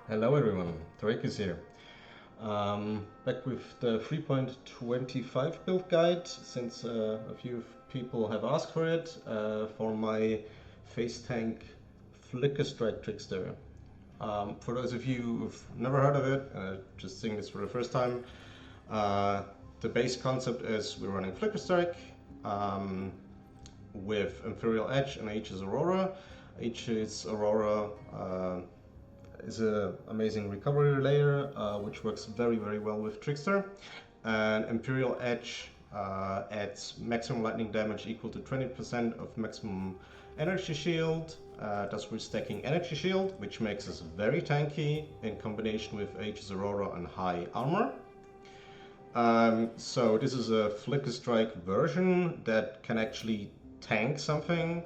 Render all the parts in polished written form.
Hello everyone, Tarekis here. Back with the 3.25 build guide, since a few people have asked for it, for my Facetank flickerstrike Trickster. For those of you who've never heard of it, just seeing this for the first time, uh, the base concept is we're running flickerstrike um, with Imperial Edge and Aegis Aurora. Aegis Aurora is an amazing recovery layer, which works very well with Trickster. And Imperial Edge adds maximum lightning damage equal to 20% of maximum energy shield. Does restacking energy shield, which makes us very tanky in combination with Aegis Aurora and high armor. So this is a flicker strike version that can actually tank something.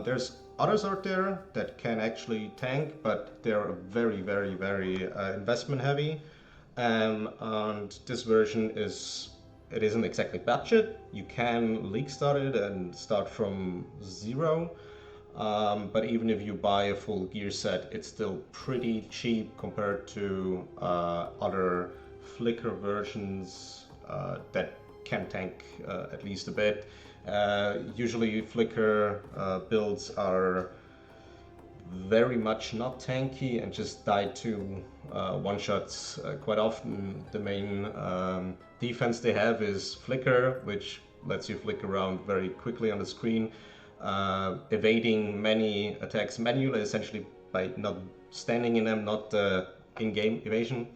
There's others out there that can actually tank, but they're very investment heavy. And this version isn't exactly budget. You can league start it and start from zero. But even if you buy a full gear set, it's still pretty cheap compared to other flicker versions that can tank at least a bit. Usually flicker builds are very much not tanky and just die to one-shots. Quite often the main defense they have is flicker, which lets you flick around very quickly on the screen, evading many attacks manually, essentially by not standing in them, not in-game evasion.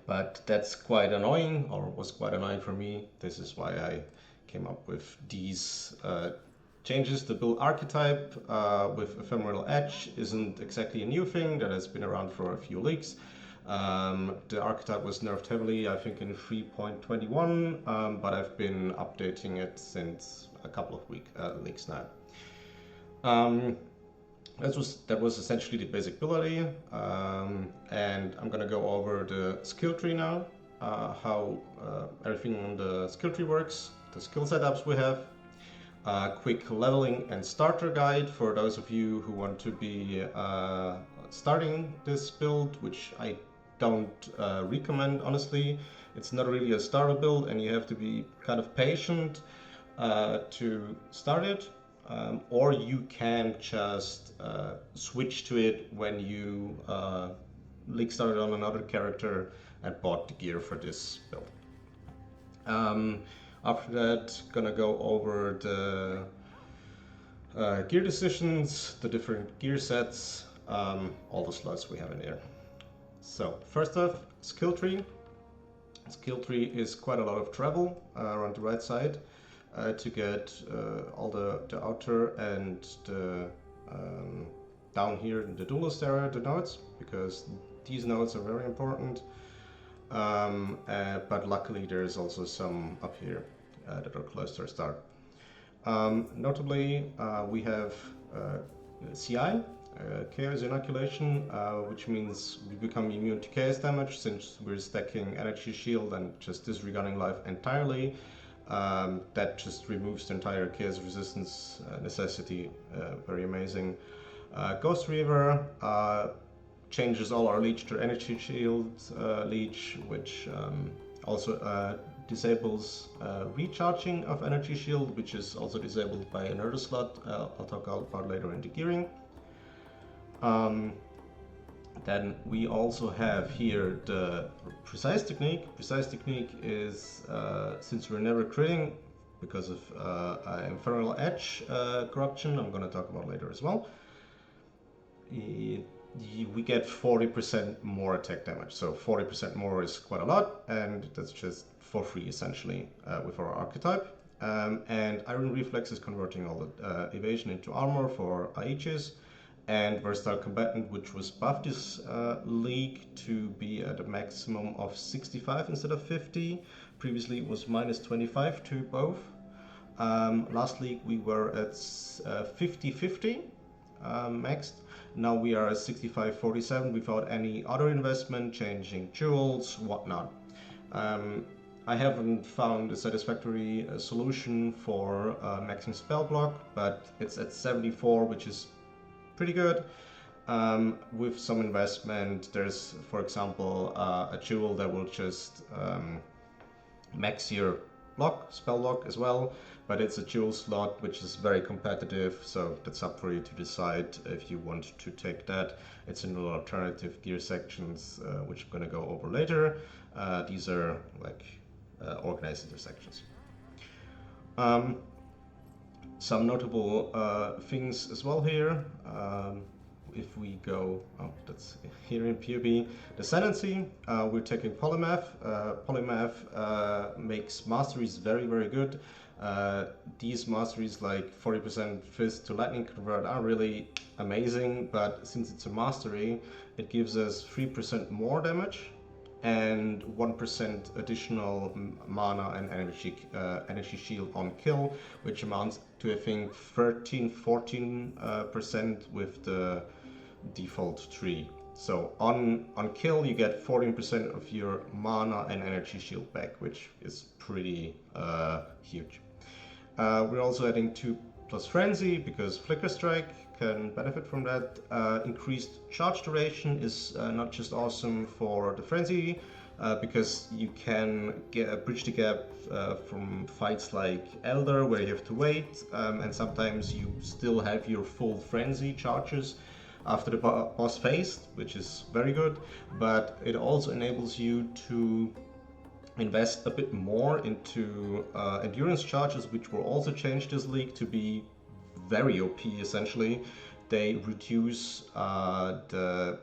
But that's quite annoying, or was quite annoying for me. This is why I came up with these changes. The build archetype with Ephemeral Edge isn't exactly a new thing, that has been around for a few leagues. The archetype was nerfed heavily, I think, in 3.21, but I've been updating it since a couple of leagues now. That was essentially the basic ability, and I'm gonna go over the skill tree now, how everything on the skill tree works, the skill setups we have, quick leveling and starter guide for those of you who want to be starting this build, which I don't recommend, honestly. It's not really a starter build and you have to be kind of patient to start it. Or you can just switch to it when you league started on another character and bought the gear for this build. After that, gonna go over the gear decisions, the different gear sets, all the slots we have in here. So first off, skill tree. Skill tree is quite a lot of travel around the right side. To get all the outer and the down here in the duelist area, the nodes, because these nodes are very important. But luckily there's also some up here that are close to our start. Notably, we have CI, Chaos Inoculation, which means we become immune to chaos damage since we're stacking energy shield and just disregarding life entirely. That just removes the entire chaos resistance necessity. Very amazing. Ghost Reaver changes all our leech to energy shield leech, which also disables recharging of energy shield, which is also disabled by another slot. I'll talk about later in the gearing. Then we also have here the precise technique. Precise technique is, since we're never critting because of Infernal Edge corruption, I'm going to talk about later as well, we get 40% more attack damage. So 40% more is quite a lot, and that's just for free essentially with our archetype. And Iron Reflex is converting all the evasion into armor for Aegis. And Versatile Combatant, which was buffed this league to be at a maximum of 65 instead of 50. Previously it was minus 25 to both. Last league we were at 50-50 maxed. Now we are at 65-47 without any other investment, changing jewels, whatnot. I haven't found a satisfactory solution for maxing spell block, but it's at 74, which is pretty good. With some investment, there's, for example, a jewel that will just max your spell lock as well, but it's a jewel slot which is very competitive, so that's up for you to decide if you want to take that. It's in the alternative gear sections, which I'm going to go over later. These are like organized into sections. Some notable things as well here. If we go, that's here in PoE, Descendancy, we're taking Polymath. Polymath makes masteries very, very good. These masteries like 40% Fist to Lightning Convert are really amazing, but since it's a mastery, it gives us 3% more damage and 1% additional mana and energy shield on kill, which amounts to I think 13-14% with the default tree. So on kill you get 14% of your mana and energy shield back, which is pretty huge. We're also adding 2+ Frenzy because Flickerstrike can benefit from that. Increased charge duration is not just awesome for the Frenzy, because you can bridge the gap from fights like Elder where you have to wait, and sometimes you still have your full Frenzy charges after the boss phase, which is very good, but it also enables you to invest a bit more into endurance charges, which will also change this league to be very OP essentially. They reduce the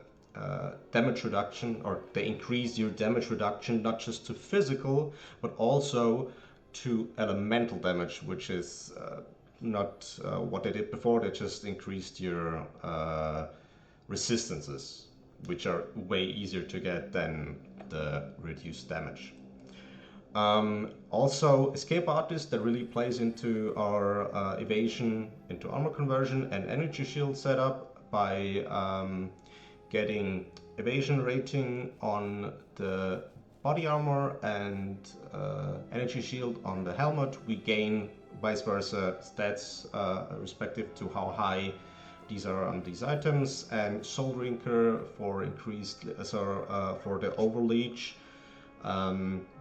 damage reduction, or they increase your damage reduction not just to physical but also to elemental damage, which is not what they did before. They just increased your resistances, which are way easier to get than the reduced damage. Also, Escape Artist, that really plays into our evasion into armor conversion and energy shield setup by getting evasion rating on the body armor and energy shield on the helmet. We gain vice versa stats respective to how high these are on these items, and Soul Drinker for increased for the overleech,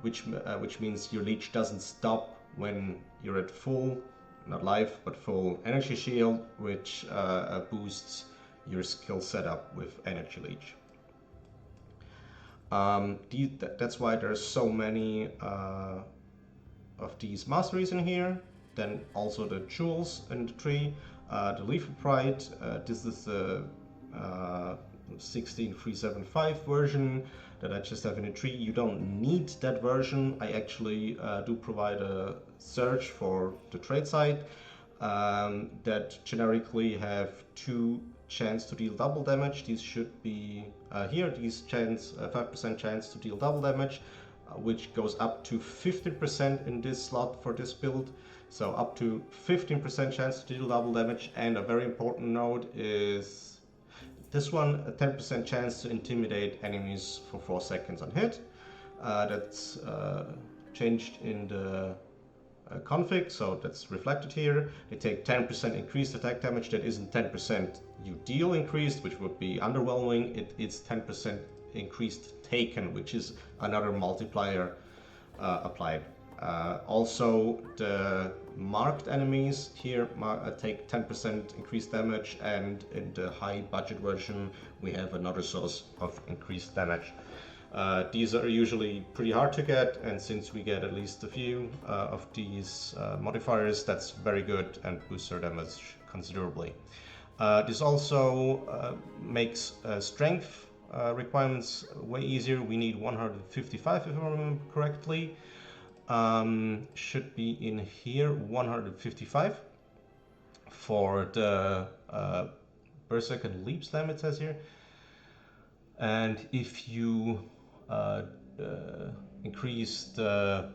which means your leech doesn't stop when you're at full, not life, but full energy shield, which boosts your skill setup with energy leech. That's why there's so many of these masteries in here. Then also the jewels in the tree, the Lethal Pride. This is the 16375 version that I just have in a tree. You don't need that version. I actually do provide a search for the trade site that generically have 2 chance to deal double damage. These should be here. These 5% chance to deal double damage, which goes up to 15% in this slot for this build. So up to 15% chance to deal double damage. And a very important note is this one, a 10% chance to intimidate enemies for 4 seconds on hit. That's changed in the config, so that's reflected here. They take 10% increased attack damage. That isn't 10% you deal increased, which would be underwhelming. It's 10% increased taken, which is another multiplier applied. Also, the marked enemies here take 10% increased damage, and in the high budget version we have another source of increased damage. These are usually pretty hard to get, and since we get at least a few of these modifiers, that's very good and boosts our damage considerably. This also makes strength requirements way easier. We need 155 if I remember correctly. Should be in here, 155 for the per second leap slam, it says here. And if you increase the,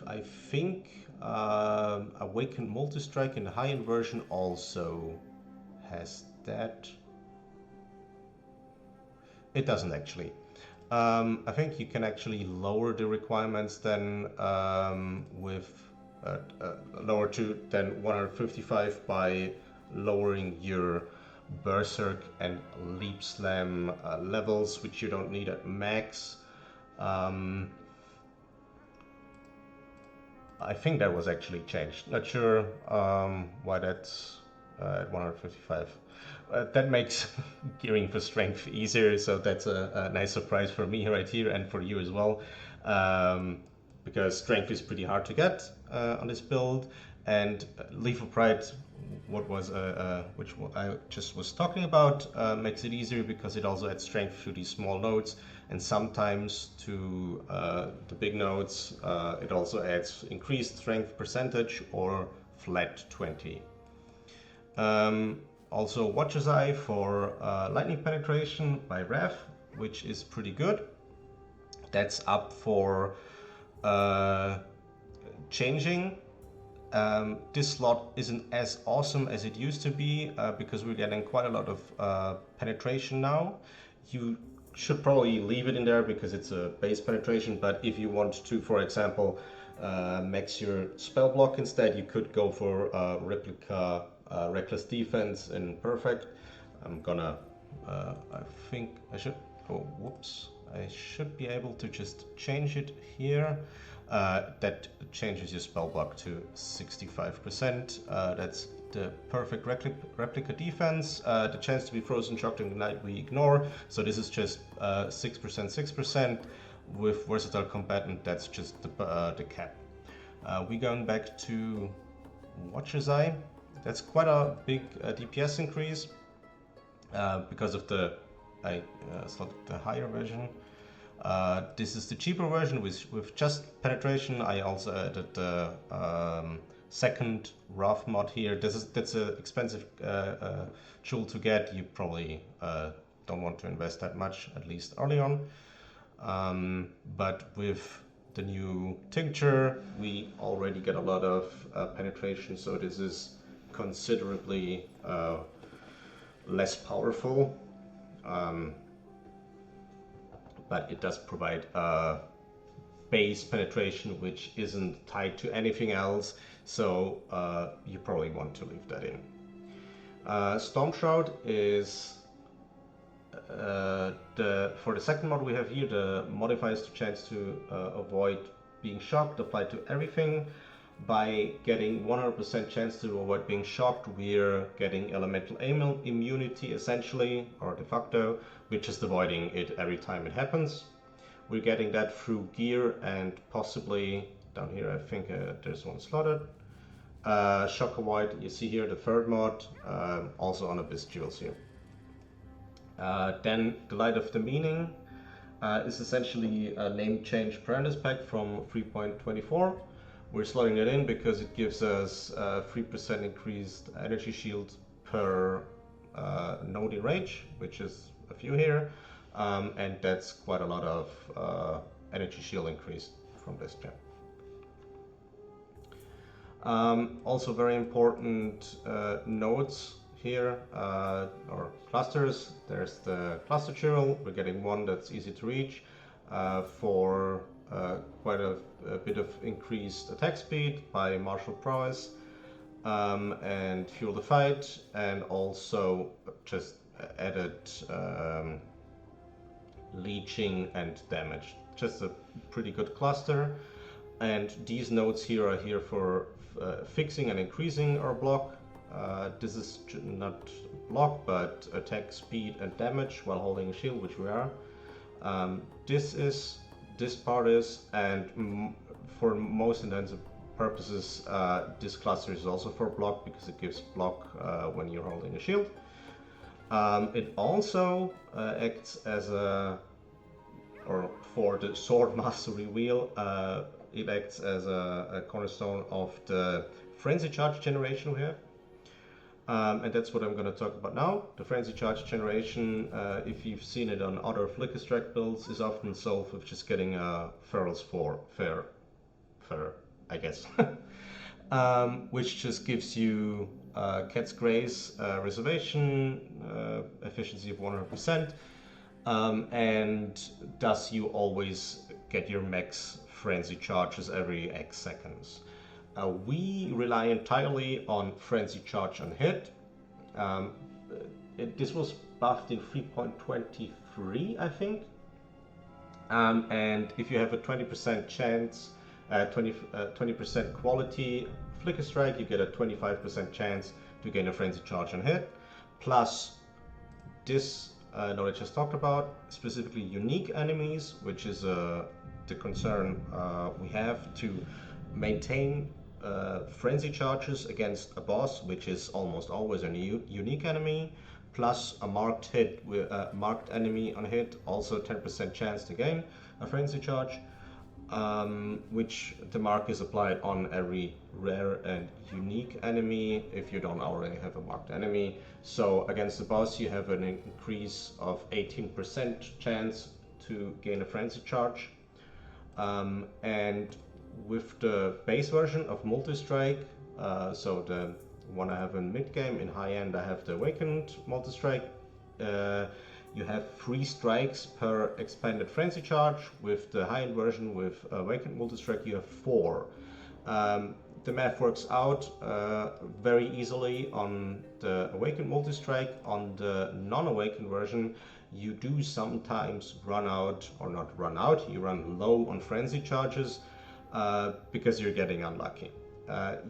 I think, Awakened Multi-Strike in the high-end version also has that. It doesn't actually. I think you can actually lower the requirements then with lower to than 155 by lowering your berserk and leap slam levels, which you don't need at max. I think that was actually changed. Not sure why that's at 155. That makes gearing for strength easier, so that's a nice surprise for me right here and for you as well, because strength is pretty hard to get on this build, and Leaf of Pride, which I just was talking about, makes it easier because it also adds strength to these small nodes, and sometimes to the big nodes it also adds increased strength percentage or flat 20. Also Watcher's Eye for lightning penetration by Rev, which is pretty good. That's up for changing. This slot isn't as awesome as it used to be because we're getting quite a lot of penetration now. You should probably leave it in there because it's a base penetration, but if you want to, for example, max your spell block instead, you could go for replica reckless defense in perfect. I'm gonna I think I should, oh whoops, I should be able to just change it here. That changes your spell block to 65%. That's the perfect replica defense. The chance to be frozen, shocked, and ignite we ignore. So this is just 6%, 6%. With versatile combatant, that's just the cap. We're going back to Watcher's Eye. That's quite a big DPS increase because of the the higher version. This is the cheaper version with just penetration. I also added the second rough mod here. That's an expensive jewel to get. You probably don't want to invest that much, at least early on. But with the new tincture, we already get a lot of penetration, so this is considerably less powerful. But it does provide base penetration which isn't tied to anything else, so you probably want to leave that in. Storm Shroud is for the second mod we have here, the modifiers to chance to avoid being shocked applied to everything. By getting 100% chance to avoid being shocked, we're getting elemental immunity essentially, or de facto. We're just avoiding it every time it happens. We're getting that through gear and possibly, down here I think there's one slotted. Shock Avoid, you see here the third mod, also on Abyss Jewels here. Then the Light of the Meaning is essentially a name change parameters pack from 3.24. We're slotting it in because it gives us 3% increased energy shield per node in range, which is a few here, and that's quite a lot of energy shield increase from this gen. Also very important nodes here, or clusters. There's the cluster jewel. We're getting one that's easy to reach for quite a bit of increased attack speed by martial prowess and fuel the fight, and also just added leeching and damage. Just a pretty good cluster. And these nodes here are here for fixing and increasing our block. This is not block, but attack speed and damage while holding a shield, which we are. This part is, and for most intents and purposes, this cluster is also for block because it gives block when you're holding a shield. It also acts as or for the Sword Mastery Wheel, it acts as a cornerstone of the Frenzy Charge generation we have. And that's what I'm going to talk about now. The Frenzy Charge generation, if you've seen it on other flickerstrike builds, is often solved with just getting Feral's Fair, I guess. Which just gives you Cat's Grace reservation, efficiency of 100%, and thus you always get your max Frenzy Charges every X seconds. We rely entirely on Frenzy Charge on hit. this was buffed in 3.23, I think. And if you have a 20% chance, 20% quality flicker strike, you get a 25% chance to gain a frenzy charge on hit. Plus this knowledge I just talked about, specifically unique enemies, which is the concern we have to maintain frenzy charges against a boss, which is almost always a unique enemy, plus a marked hit with a marked enemy on hit, also 10% chance to gain a frenzy charge, which the mark is applied on every rare and unique enemy if you don't already have a marked enemy. So against the boss you have an increase of 18% chance to gain a frenzy charge. And with the base version of multi-strike, so the one I have in mid-game, in high-end I have the awakened multi-strike, you have 3 strikes per expanded frenzy charge. With the high-end version with awakened multi-strike you have 4. The math works out very easily on the awakened multi-strike. On the non-awakened version you do sometimes run out, or not run out, you run low on frenzy charges because you're getting unlucky.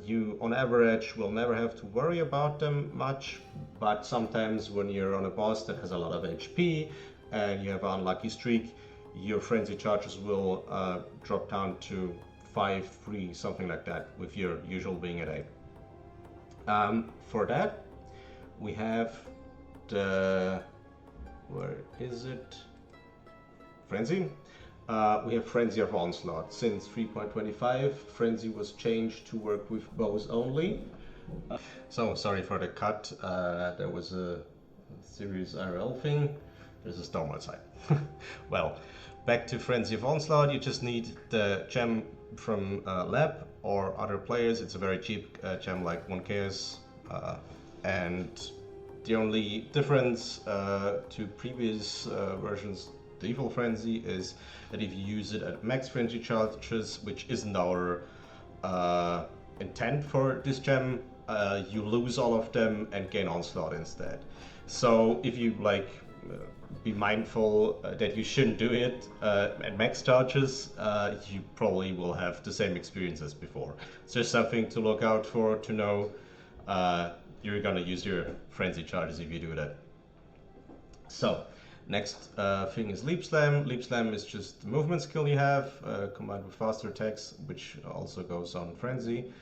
You on average will never have to worry about them much, but sometimes when you're on a boss that has a lot of HP and you have an unlucky streak, your frenzy charges will drop down to 5, 3, something like that, with your usual being at 8. For that we have the, where is it? Frenzy. We have Frenzy of Onslaught. Since 3.25, Frenzy was changed to work with bows only. So, sorry for the cut. There was a serious IRL thing. There's a storm outside. Well, back to Frenzy of Onslaught. You just need the gem from Lab or other players. It's a very cheap gem, like 1 chaos. And the only difference to previous versions, the Evil Frenzy, is that if you use it at max frenzy charges, which isn't our intent for this gem, you lose all of them and gain Onslaught instead. So if you be mindful that you shouldn't do it at max charges, you probably will have the same experience as before. It's just something to look out for, to know you're gonna use your frenzy charges if you do that. So next thing is Leap Slam. Leap Slam is just the movement skill you have, combined with faster attacks, which also goes on Frenzy,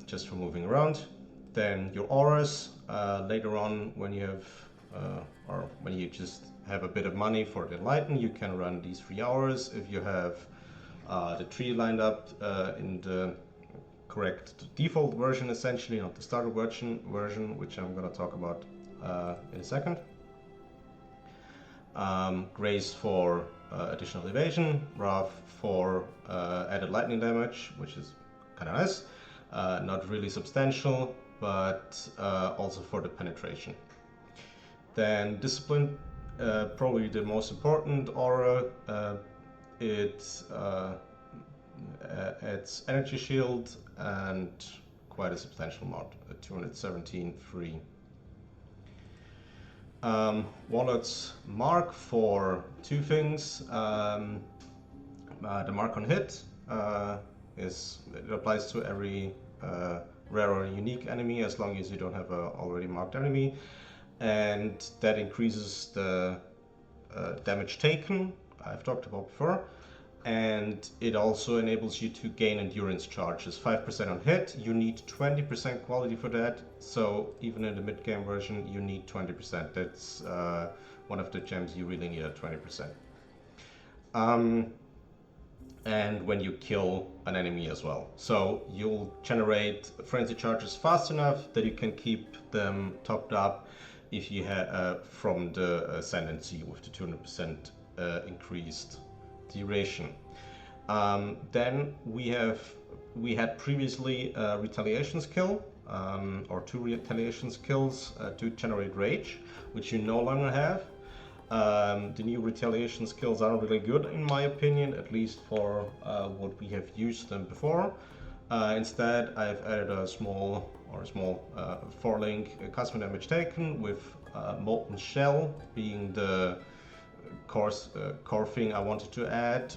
just for moving around. Then your auras, later on when you have, or when you just have a bit of money for the Enlighten, you can run these 3 hours if you have the tree lined up in the correct default version, essentially, not the starter version, which I'm going to talk about in a second. Grace for additional evasion, Wrath for added lightning damage, which is kind of nice, not really substantial, but also for the penetration. Then Discipline, probably the most important aura. It adds energy shield and quite a substantial mod, 217 free. Wallet's mark for 2 things. The mark on hit it applies to every rare or unique enemy as long as you don't have a already marked enemy, and that increases the damage taken, I've talked about before, and it also enables you to gain endurance charges. 5% on hit, you need 20% quality for that, so even in the mid-game version you need 20%. That's one of the gems you really need at 20%. And when you kill an enemy as well. So you'll generate frenzy charges fast enough that you can keep them topped up if you have from the Ascendancy with the 200% increased duration. Then we had previously a retaliation skill, or 2 retaliation skills to generate rage, which you no longer have. The new retaliation skills aren't really good in my opinion, at least for what we have used them before. Instead, I've added a small or a small 4-link cosmic damage taken, with Molten Shell being the core thing I wanted to add,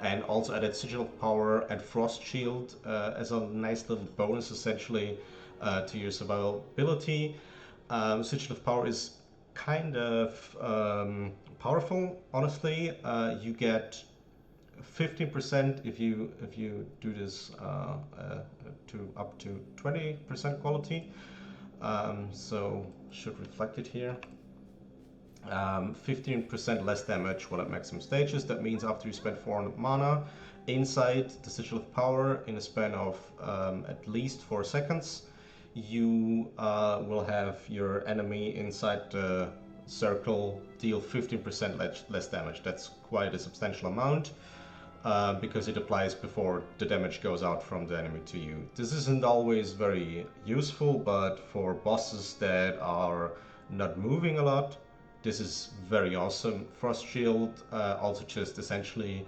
and also added Sigil of Power and Frost Shield as a nice little bonus essentially to your survivability. Sigil of Power is kind of powerful, honestly. You get 15% if you do this to up to 20% quality. So should reflect it here. 15% less damage while at maximum stages. That means after you spend 400 mana inside the Sigil of Power in a span of at least 4 seconds, you will have your enemy inside the circle deal 15% less damage. That's quite a substantial amount because it applies before the damage goes out from the enemy to you. This isn't always very useful, but for bosses that are not moving a lot, this is very awesome. Frost Shield also just essentially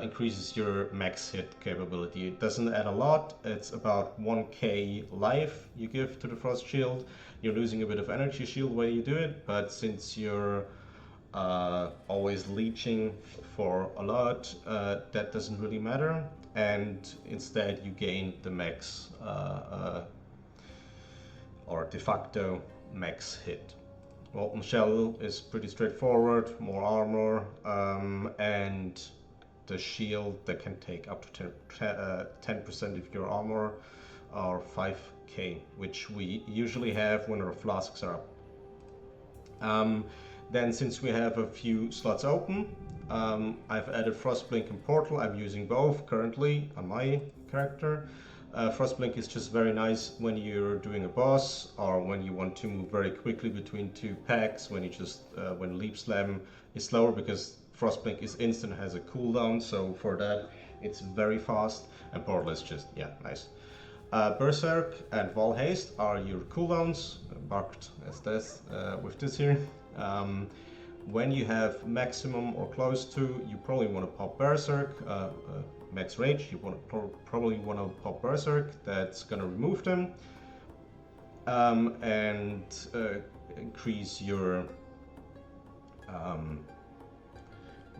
increases your max hit capability. It doesn't add a lot, it's about 1k life you give to the Frost Shield. You're losing a bit of energy shield when you do it, but since you're always leeching for a lot, that doesn't really matter, and instead you gain the max or de facto max hit. Molten Shell is pretty straightforward, more armor, and the shield that can take up to 10% of your armor, or 5k, which we usually have when our flasks are up. Then since we have a few slots open, I've added Frostblink and Portal. I'm using both currently on my character. Frostblink is just very nice when you're doing a boss, or when you want to move very quickly between 2 packs, when you just when Leap Slam is slower, because Frostblink is instant, has a cooldown, so for that it's very fast, and Portal is just, yeah, nice. Berserk and Wall Haste are your cooldowns, marked as this with this here. When you have maximum or close to, you probably want to pop Berserk. Max Rage, you probably want to pop Berserk. That's going to remove them and increase your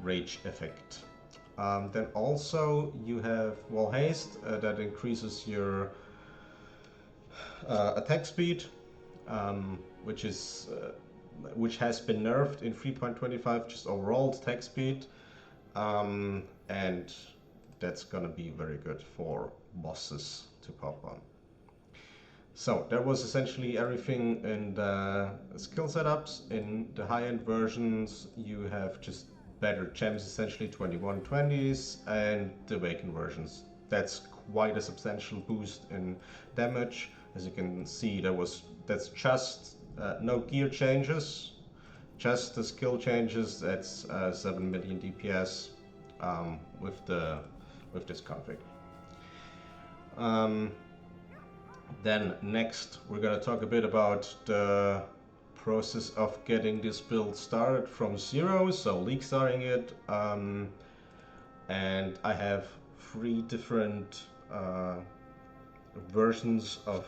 rage effect. Then also you have Wall Haste that increases your attack speed, which has been nerfed in 3.25, just overall attack speed, and that's gonna be very good for bosses to pop on. So that was essentially everything in the skill setups. In the high-end versions you have just better gems, essentially 2120s, and the Awakened versions. That's quite a substantial boost in damage. As you can see, that's just no gear changes, just the skill changes. That's 7 million DPS with this config. Then next we're gonna talk a bit about the process of getting this build started from zero, so league starting it, and I have 3 different versions of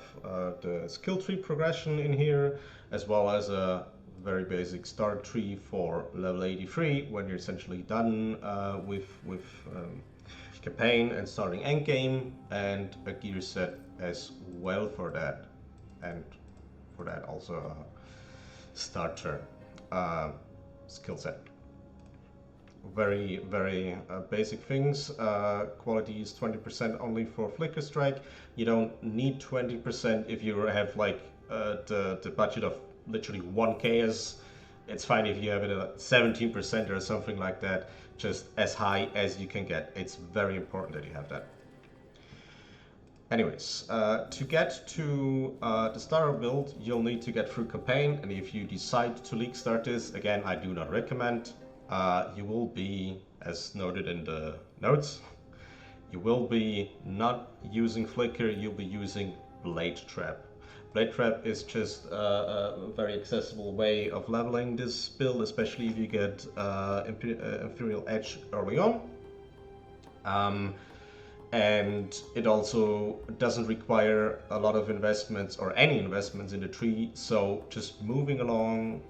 the skill tree progression in here, as well as a very basic start tree for level 83 when you're essentially done with campaign and starting endgame, and a gear set as well for that, and for that also a starter skill set. Very basic things. Quality is 20% only for flickerstrike. You don't need 20% if you have like the budget of literally 1k. It's fine if you have it at 17% or something like that, just as high as you can get. It's very important that you have that. Anyways, to get to the starter build, you'll need to get through campaign, and if you decide to league start this, again, I do not recommend. You will be, as noted in the notes, you will be not using Flicker, you'll be using Blade Trap. Blade Trap is just a very accessible way of leveling this build, especially if you get Imperial Edge early on. and it also doesn't require a lot of investments or any investments in the tree. So just moving along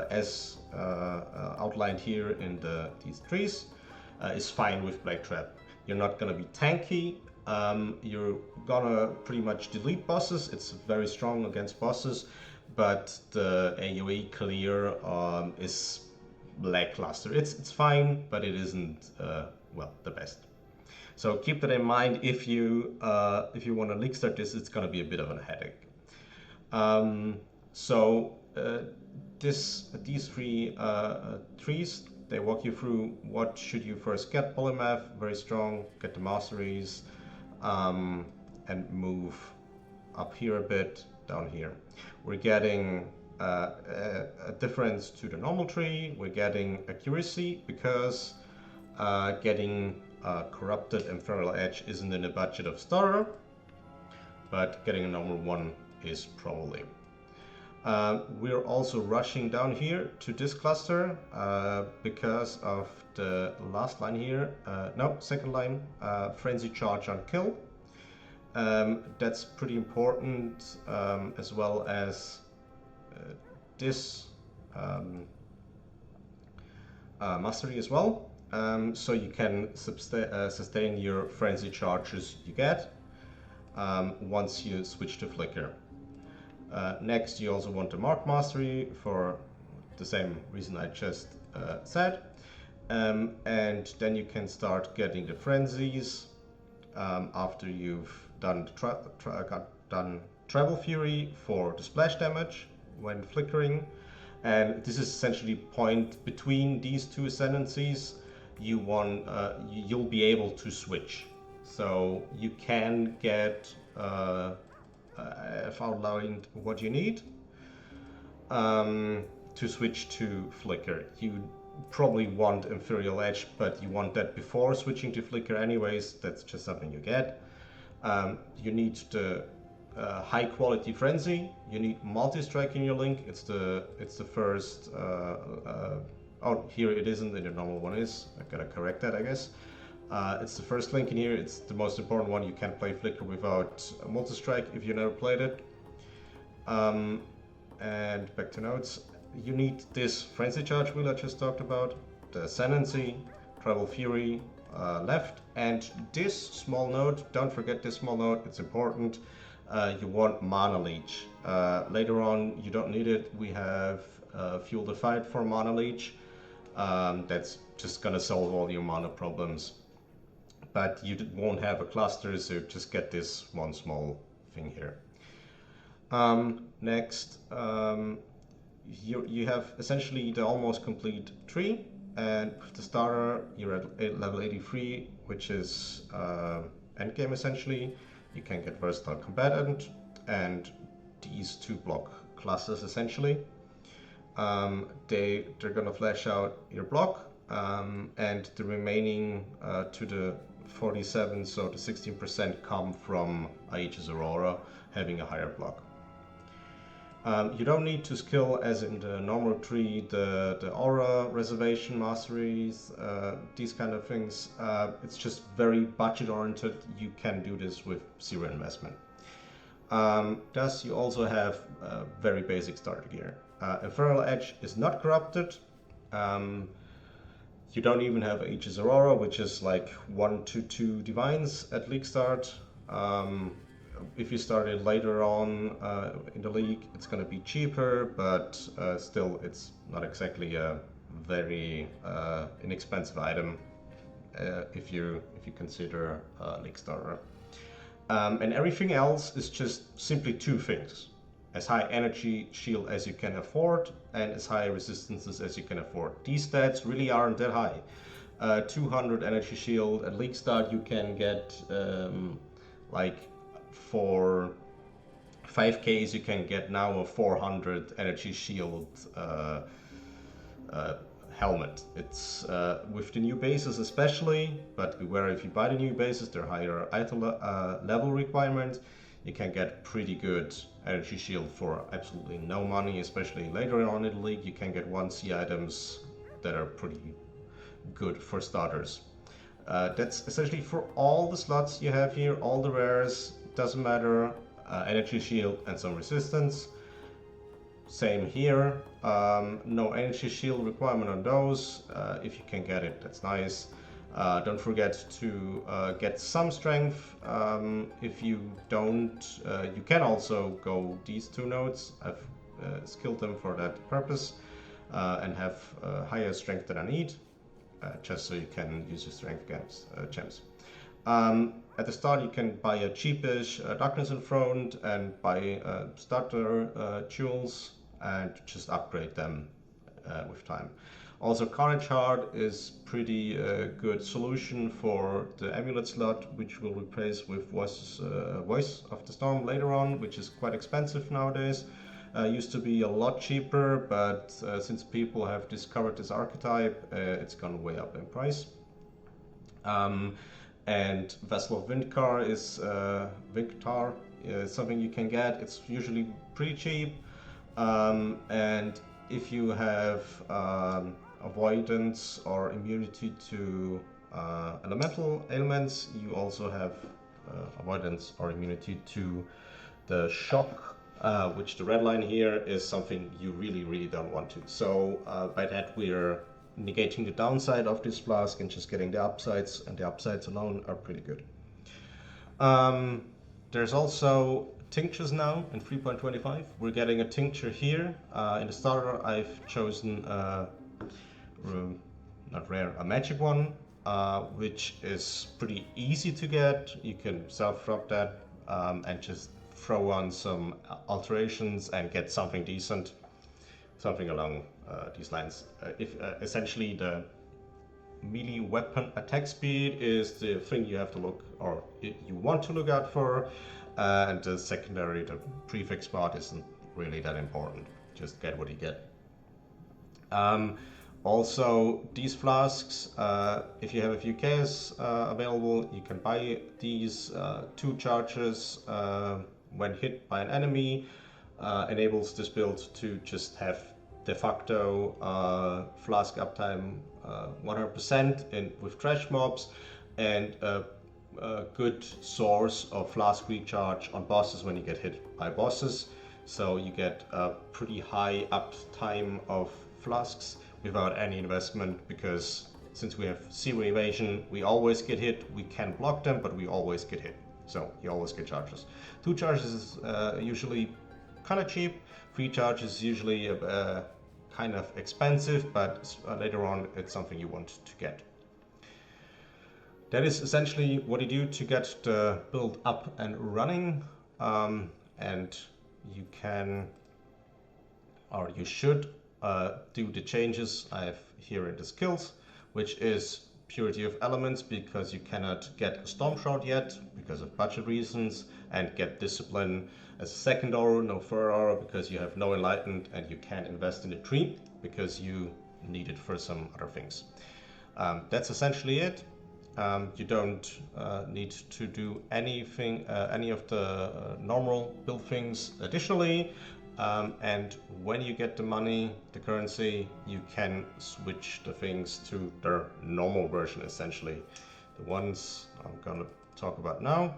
as outlined here in these trees is fine with Blacktrap. You're not gonna be tanky. You're gonna pretty much delete bosses. It's very strong against bosses, but the AoE clear is lackluster. It's fine, but it isn't well, the best. So keep that in mind. If you want to league start this, it's going to be a bit of a headache. These three trees, they walk you through what should you first get. Polymath, very strong. Get the masteries, and move up here a bit, down here. We're getting a difference to the normal tree. We're getting accuracy because getting corrupted and feral edge isn't in the budget of starter, but getting a normal one is probably. We're also rushing down here to this cluster because of the last line here. No, second line, frenzy charge on kill. That's pretty important, as well as this mastery as well. So you can sustain your frenzy charges you get once you switch to flicker. Next, you also want the mark mastery for the same reason I just said, and then you can start getting the frenzies after you've done Travel Fury for the splash damage when flickering. And this is essentially point between these two ascendancies. You'll be able to switch, so you can get I've outlined what you need to switch to flicker. You probably want Inferior Edge, but you want that before switching to flicker anyways. That's just something you get. You need the high quality frenzy. You need multi-strike in your link. It's the first. Oh, here it isn't, and the normal one is. I gotta correct that, I guess. It's the first link in here. It's the most important one. You can't play Flicker without multi-strike if you never played it. And back to notes. You need this Frenzy Charge wheel I just talked about, the Ascendancy, Travel Fury left, and this small node. Don't forget this small node. It's important. You want Mana Leech. Later on, you don't need it. We have Fuel the Fight for Mana Leech. That's just gonna solve all your mana problems. But you won't have a cluster, so just get this one small thing here. Next, you have essentially the almost complete tree, and with the starter, you're at level 83, which is endgame essentially. You can get Versatile Combatant and these two block classes essentially. They're gonna flash out your block, and the remaining to the 47, so the 16% come from Aegis Aurora having a higher block. You don't need to skill as in the normal tree, the aura reservation masteries, these kind of things. It's just very budget oriented. You can do this with zero investment. Thus, you also have very basic starter gear. Infernal Edge is not corrupted. You don't even have Aegis Aurora, which is like 1 to 2 divines at league start. If you started later on in the league, it's going to be cheaper, but still it's not exactly a very inexpensive item if you consider league starter. And everything else is just simply two things: as high energy shield as you can afford and as high resistances as you can afford. These stats really aren't that high. 200 energy shield at league start you can get like for 5Ks you can get now a 400 energy shield helmet. It's with the new bases especially, but beware if you buy the new bases, they're higher item level requirement. You can get pretty good energy shield for absolutely no money, especially later on in the league. You can get 1C items that are pretty good for starters. That's essentially for all the slots you have here, all the rares, doesn't matter, energy shield and some resistance. Same here, no energy shield requirement on those. If you can get it, that's nice. Don't forget to get some strength. If you don't, you can also go these two nodes. I've skilled them for that purpose and have higher strength than I need, just so you can use your strength gems. At the start you can buy a cheapish Darkness in Front and buy starter jewels and just upgrade them with time. Also, Carnage Heart is pretty good solution for the amulet slot, which will replace with Voice of the Storm later on, which is quite expensive nowadays. Used to be a lot cheaper, but since people have discovered this archetype, it's gone way up in price. And Vessel of Windcar is Vinctar, something you can get. It's usually pretty cheap. And if you have avoidance or immunity to elemental ailments, you also have avoidance or immunity to the shock, which the red line here is something you really don't want to. So by that we're negating the downside of this flask and just getting the upsides, and the upsides alone are pretty good. There's also tinctures now in 3.25. We're getting a tincture here. In the starter I've chosen not rare, a magic one, which is pretty easy to get. You can self-drop that and just throw on some alterations and get something decent, something along these lines. Essentially the melee weapon attack speed is the thing you have to look, or you want to look out for, and the secondary, the prefix part, isn't really that important. Just get what you get. Also, these flasks, if you have a few chaos available, you can buy these 2 charges when hit by an enemy. Enables this build to just have de facto flask uptime 100% with trash mobs, and a good source of flask recharge on bosses when you get hit by bosses. So you get a pretty high uptime of flasks without any investment, because since we have 0 evasion, we always get hit. We can block them, but we always get hit. So you always get charges. 2 charges is usually kind of cheap. 3 charges is usually kind of expensive, but later on it's something you want to get. That is essentially what you do to get the build up and running, and you can, or you should, do the changes I have here in the skills, which is Purity of Elements, because you cannot get a Storm Shroud yet because of budget reasons, and get Discipline as a second aura, no third aura, because you have no Enlightened, and you can't invest in the tree because you need it for some other things. That's essentially it. You don't need to do anything, any of the normal build things additionally. And when you get the money, the currency, you can switch the things to their normal version, essentially. The ones I'm gonna talk about now.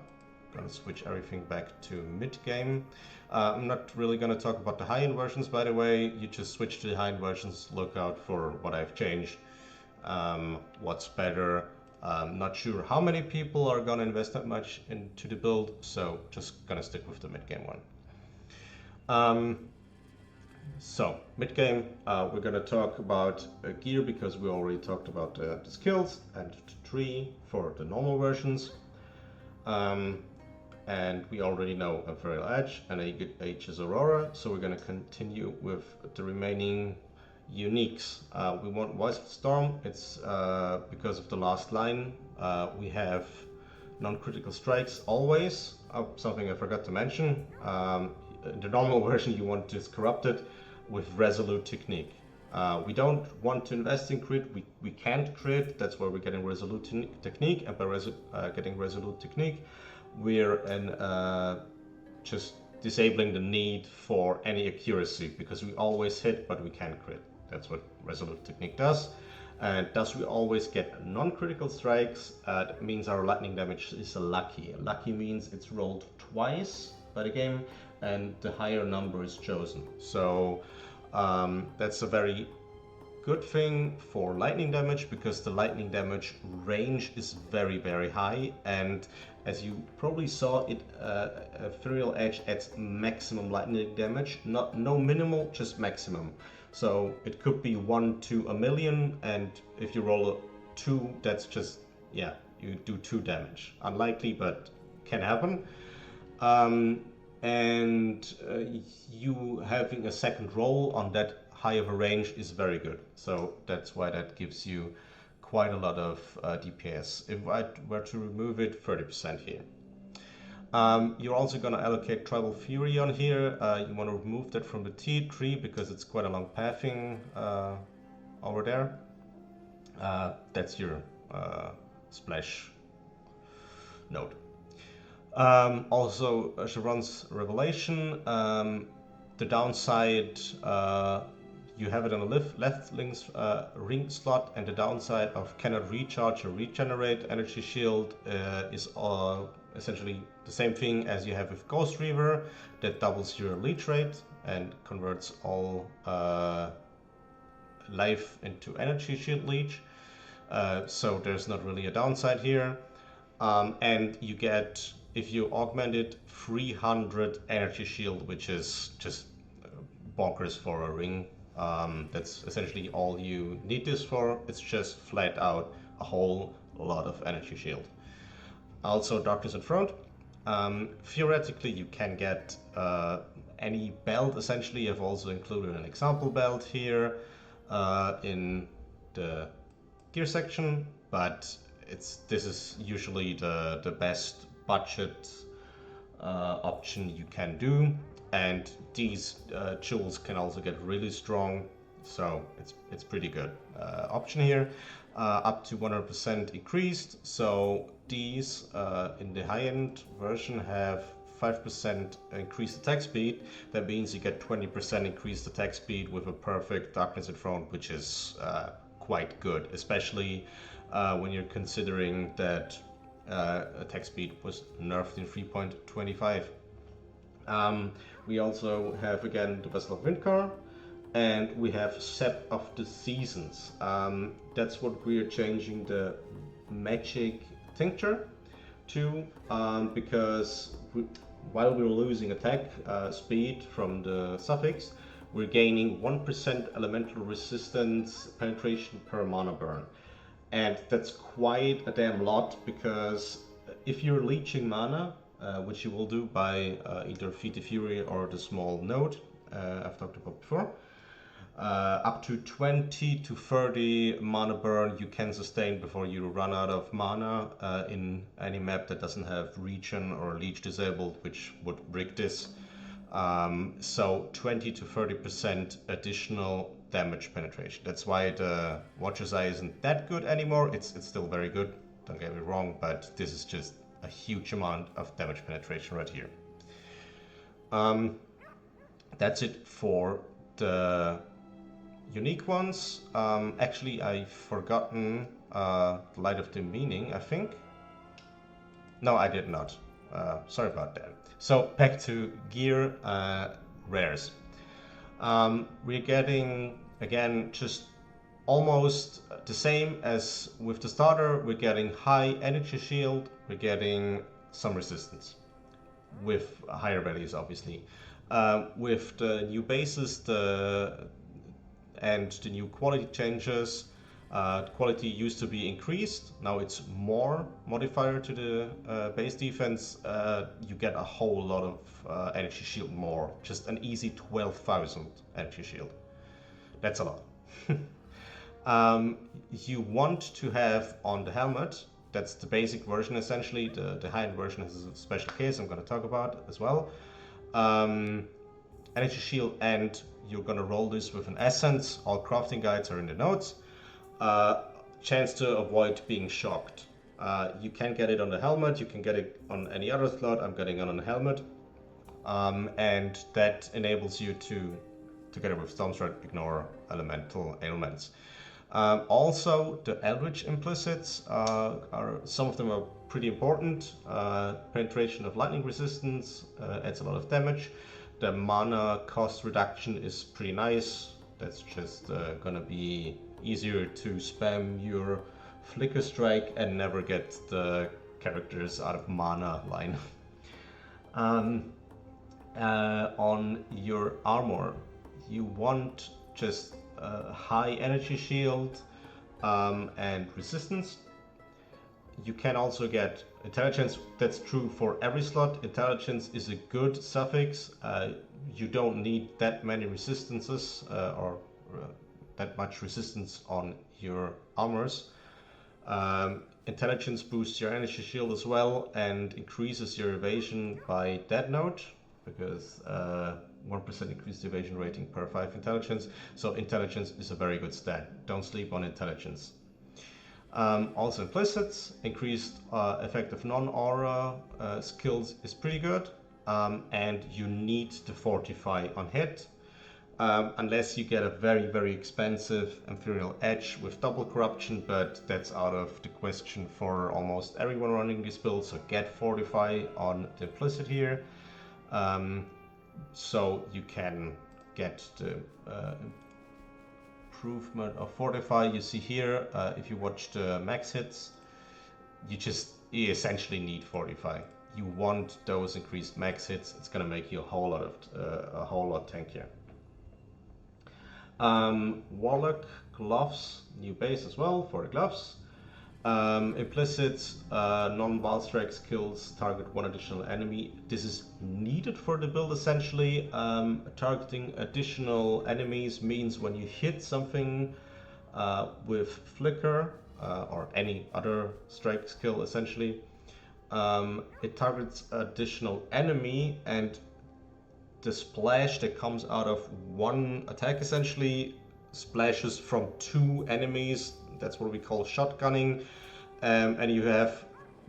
I'm gonna switch everything back to mid-game. I'm not really gonna talk about the high-end versions, by the way. You just switch to the high-end versions, look out for what I've changed, what's better. Not sure how many people are gonna invest that much into the build, so just gonna stick with the mid-game one. So mid-game, we're gonna talk about gear, because we already talked about the skills and the tree for the normal versions. And we already know Ethereal Edge and Aegis Aurora, so we're gonna continue with the remaining uniques. We want Voice of the Storm. It's because of the last line. We have non-critical strikes always. Something I forgot to mention. In the normal version you want this corrupted with Resolute Technique. We don't want to invest in crit. We can't crit. That's why we're getting Resolute Technique, and by getting Resolute Technique we're just disabling the need for any accuracy, because we always hit but we can't crit. That's what Resolute Technique does. And thus we always get non-critical strikes. That means our lightning damage is lucky. Lucky means it's rolled twice by the game and the higher number is chosen. So that's a very good thing for lightning damage, because the lightning damage range is very, very high, and as you probably saw, it Ethereal Edge adds maximum lightning damage, no minimal, just maximum. So it could be 1 to a million, and if you roll a 2, that's just, yeah, you do 2 damage. Unlikely, but can happen. You having a second roll on that high of a range is very good. So that's why that gives you quite a lot of DPS. If I were to remove it, 30% here. You're also going to allocate Tribal Fury on here. You want to remove that from the tree because it's quite a long pathing over there. That's your splash node. Also, Chevron's Revelation. The downside, you have it on the left ring slot, and the downside of cannot recharge or regenerate energy shield is essentially the same thing as you have with Ghost Reaver, that doubles your leech rate and converts all life into energy shield leech. So there's not really a downside here. And you get, if you augment it, 300 energy shield, which is just bonkers for a ring. That's essentially all you need this for. It's just flat out a whole lot of energy shield. Also, Darkness in Front. Theoretically, you can get any belt. Essentially, I've also included an example belt here in the gear section, but this is usually the best budget option you can do, and these jewels can also get really strong, so it's pretty good option here. Up to 100% increased, so these in the high-end version have 5% increased attack speed. That means you get 20% increased attack speed with a perfect Darkness in Front, which is quite good, especially when you're considering that attack speed was nerfed in 3.25. We also have again the Vessel of Windcar, and we have Set of the Seasons. That's what we are changing the magic tincture to, because while we're losing attack speed from the suffix, we're gaining 1% elemental resistance penetration per mana burn. And that's quite a damn lot, because if you're leeching mana, which you will do by either Feed the Fury or the small node I've talked about before, up to 20 to 30 mana burn you can sustain before you run out of mana in any map that doesn't have regen or leech disabled, which would rig this. So 20 to 30% additional damage penetration. That's why the Watcher's Eye isn't that good anymore. It's still very good, don't get me wrong, but this is just a huge amount of damage penetration right here. That's it for the unique ones. Actually, I've forgotten Light of the Meaning, I think. No, I did not. Sorry about that. So back to gear rares. We're getting, again, just almost the same as with the starter. We're getting high energy shield, we're getting some resistance with higher values, obviously. With the new bases and the new quality changes, quality used to be increased, now it's more modifier to the base defense. You get a whole lot of energy shield more, just an easy 12,000 energy shield. That's a lot. You want to have on the helmet, that's the basic version essentially, the high-end version has a special case I'm going to talk about as well. Energy shield, and you're going to roll this with an essence. All crafting guides are in the notes. Chance to avoid being shocked. You can get it on the helmet, you can get it on any other slot. I'm getting it on the helmet, and that enables you to, together with Stormstrike, ignore elemental ailments. Also, the Eldritch implicits are some of them are pretty important. Penetration of lightning resistance adds a lot of damage. The mana cost reduction is pretty nice. That's just gonna be easier to spam your flickerstrike and never get the characters out of mana line. On your armor, you want just high energy shield and resistance. You can also get intelligence. That's true for every slot. Intelligence is a good suffix. You don't need that many resistances or that much resistance on your armors. Intelligence boosts your energy shield as well and increases your evasion by that note, because 1% increased evasion rating per 5 intelligence. So intelligence is a very good stat. Don't sleep on intelligence. Also implicits, increased effect of non-aura skills is pretty good. And you need to fortify on hit. Unless you get a very, very expensive Ethereal Edge with double corruption, but that's out of the question for almost everyone running this build, so get Fortify on the implicit here. So you can get the improvement of Fortify. You see here, if you watch the max hits, you essentially need Fortify. You want those increased max hits. It's gonna make you a whole lot tankier. Warlock gloves, new base as well for the gloves. Implicit non-wild strike skills target one additional enemy. This is needed for the build essentially. Targeting additional enemies means when you hit something with flicker or any other strike skill essentially, it targets additional enemy, and the splash that comes out of one attack essentially splashes from 2 enemies. That's what we call shotgunning, and you have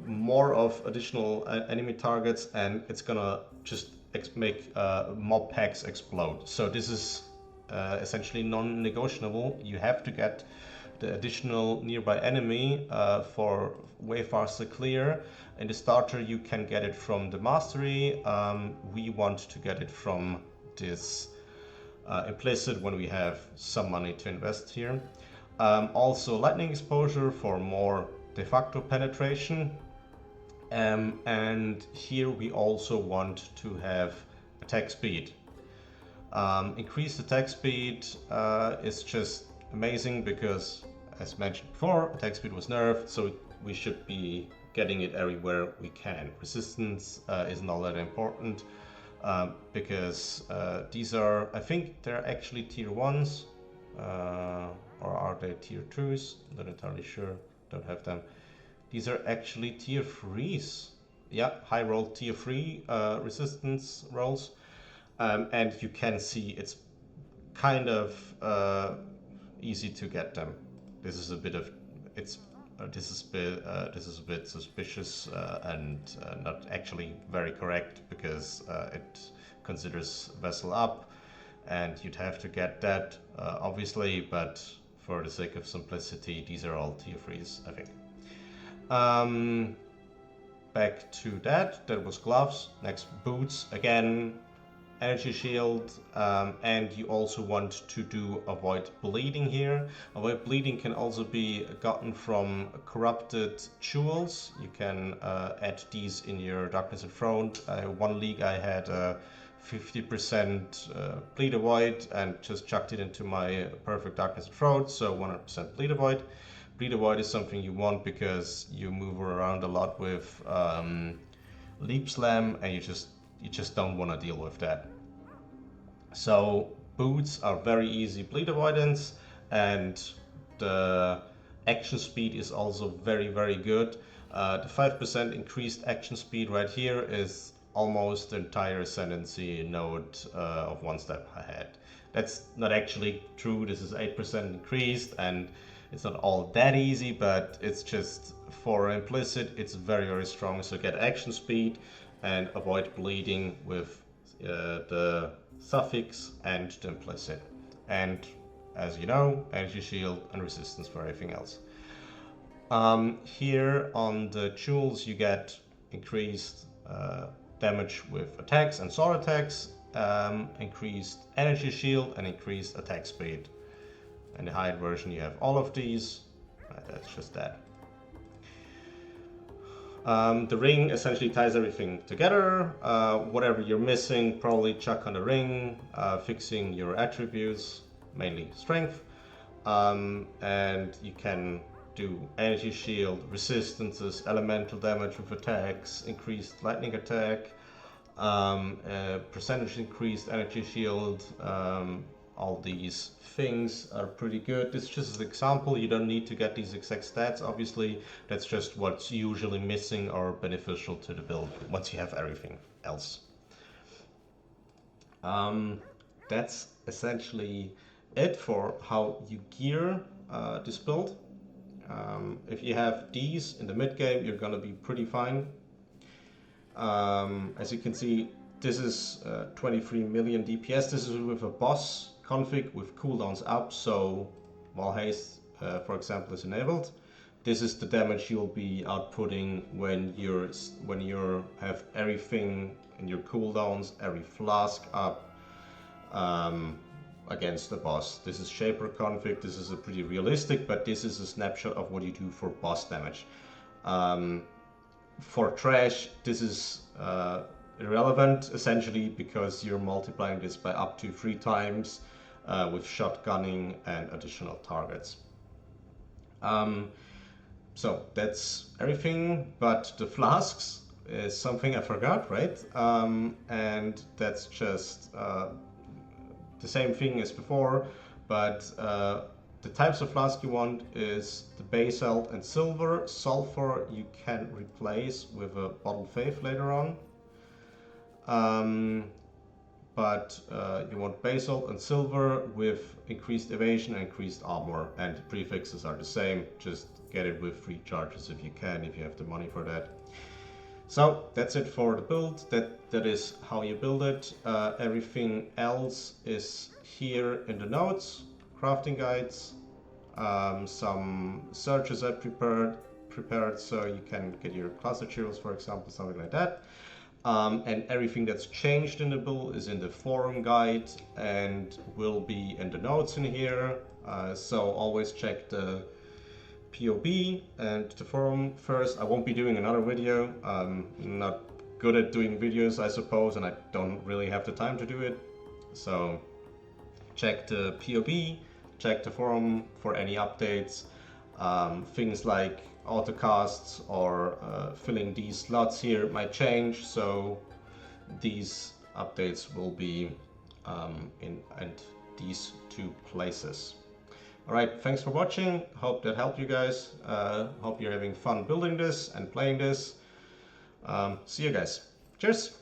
more of additional enemy targets, and it's gonna just make mob packs explode. So this is essentially non-negotiable. You have to get the additional nearby enemy for way faster clear. In the starter you can get it from the mastery. We want to get it from this implicit when we have some money to invest here. Also lightning exposure for more de facto penetration. And here we also want to have attack speed. Increased attack speed is just amazing because, as mentioned before, attack speed was nerfed, so we should be getting it everywhere we can. Resistance isn't all that important because these are, I think they're actually tier 1s, or are they tier 2s? Not entirely sure, don't have them. These are actually tier 3s. Yeah, high roll tier 3 resistance rolls. And you can see it's kind of easy to get them. This is a bit of, this is a bit suspicious and not actually very correct, because it considers vessel up, and you'd have to get that obviously, but for the sake of simplicity, these are all tier 3s, I think. Back to that was gloves. Next, boots. Again, energy shield, and you also want to do avoid bleeding here. Avoid bleeding can also be gotten from corrupted jewels. You can add these in your darkness and front. One league I had 50% bleed avoid and just chucked it into my perfect darkness and front, so 100% bleed avoid. Bleed avoid is something you want because you move around a lot with leap slam, and you just don't want to deal with that. So boots are very easy bleed avoidance, and the action speed is also very, very good. The 5% increased action speed right here is almost the entire ascendancy node of one step ahead. That's not actually true. This is 8% increased, and it's not all that easy, but it's just for implicit, it's very, very strong. So get action speed and avoid bleeding with the suffix and the implicit. And as you know, energy shield and resistance for everything else. Here on the jewels you get increased damage with attacks and sword attacks, increased energy shield and increased attack speed. In the high version you have all of these, that's just that. The ring essentially ties everything together. Whatever you're missing, probably chuck on the ring, fixing your attributes, mainly strength. And you can do energy shield, resistances, elemental damage with attacks, increased lightning attack, percentage increased energy shield. All these things are pretty good. This is just an example. You don't need to get these exact stats, obviously. That's just what's usually missing or beneficial to the build once you have everything else. That's essentially it for how you gear this build. If you have these in the mid game, you're gonna be pretty fine. As you can see, this is 23 million DPS. This is with a boss config with cooldowns up, so while haste, for example, is enabled. This is the damage you'll be outputting when you have everything in your cooldowns, every flask up against the boss. This is shaper config. This is a pretty realistic, but this is a snapshot of what you do for boss damage. For trash, this is irrelevant essentially because you're multiplying this by up to 3 times with shotgunning and additional targets. So that's everything, but the flasks is something I forgot, right? And that's just the same thing as before, but the types of flask you want is the basalt and silver. Sulfur you can replace with a bottle faith later on. But you want basalt and silver with increased evasion and increased armor, and the prefixes are the same. Just get it with free charges if you can, if you have the money for that. So that's it for the build. That is how you build it. Everything else is here in the notes, crafting guides, some searches I prepared so you can get your class materials, for example, something like that. And everything that's changed in the build is in the forum guide and will be in the notes in here. So always check the PoE and the forum first. I won't be doing another video. I'm not good at doing videos, I suppose, and I don't really have the time to do it. So check the PoE, check the forum for any updates. Things like autocasts or filling these slots here might change, so these updates will be in these 2 places. Alright, thanks for watching. Hope that helped you guys. Hope you're having fun building this and playing this. See you guys. Cheers!